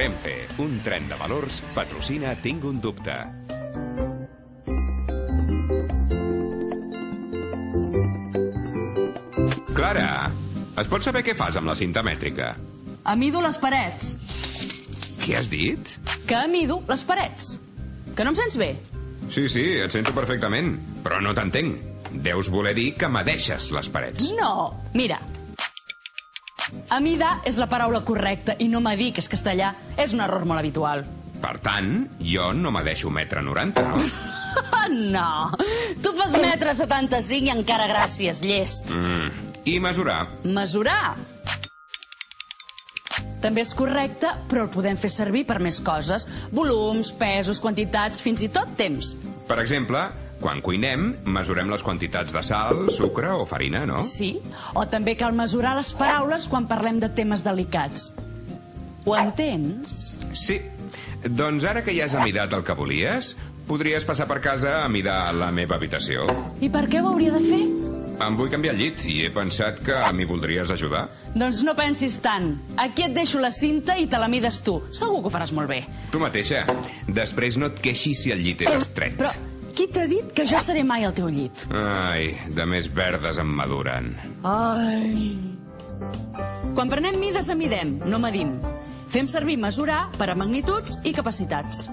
Renfe, un tren de valors, patrocina Tinc un dubte. Clara, es pot saber què fas amb la cinta mètrica? Amido les parets. Què has dit? Que amido les parets. Que no em sents bé? Sí, et sento perfectament, però no t'entenc. Deus voler dir que medeixes les parets. No, mira. Amidar és la paraula correcta i no medir, que és castellà. És un error molt habitual. Per tant, jo no medeixo 1,90 m, no? No, tu fas 1,75 m i encara gràcies, llest. I mesurar? Mesurar? També és correcte, però el podem fer servir per més coses. Volums, pesos, quantitats, fins i tot temps. Per exemple, quan cuinem, mesurem les quantitats de sal, sucre o farina, no? Sí, o també cal mesurar les paraules quan parlem de temes delicats. Ho entens? Sí. Doncs ara que ja has amidat el que volies, podries passar per casa a amidar la meva habitació. I per què ho hauria de fer? Em vull canviar el llit i he pensat que m'hi voldries ajudar. Doncs no pensis tant. Aquí et deixo la cinta i te la mides tu. Segur que ho faràs molt bé. Tu mateixa. Després no et queixis si el llit és estret. Però qui t'ha dit que jo seré mai al teu llit? Ai, de més verdes em maduren. Ai... Quan prenem mides, amidem, no medim. Fem servir mesurar per a magnituds i capacitats.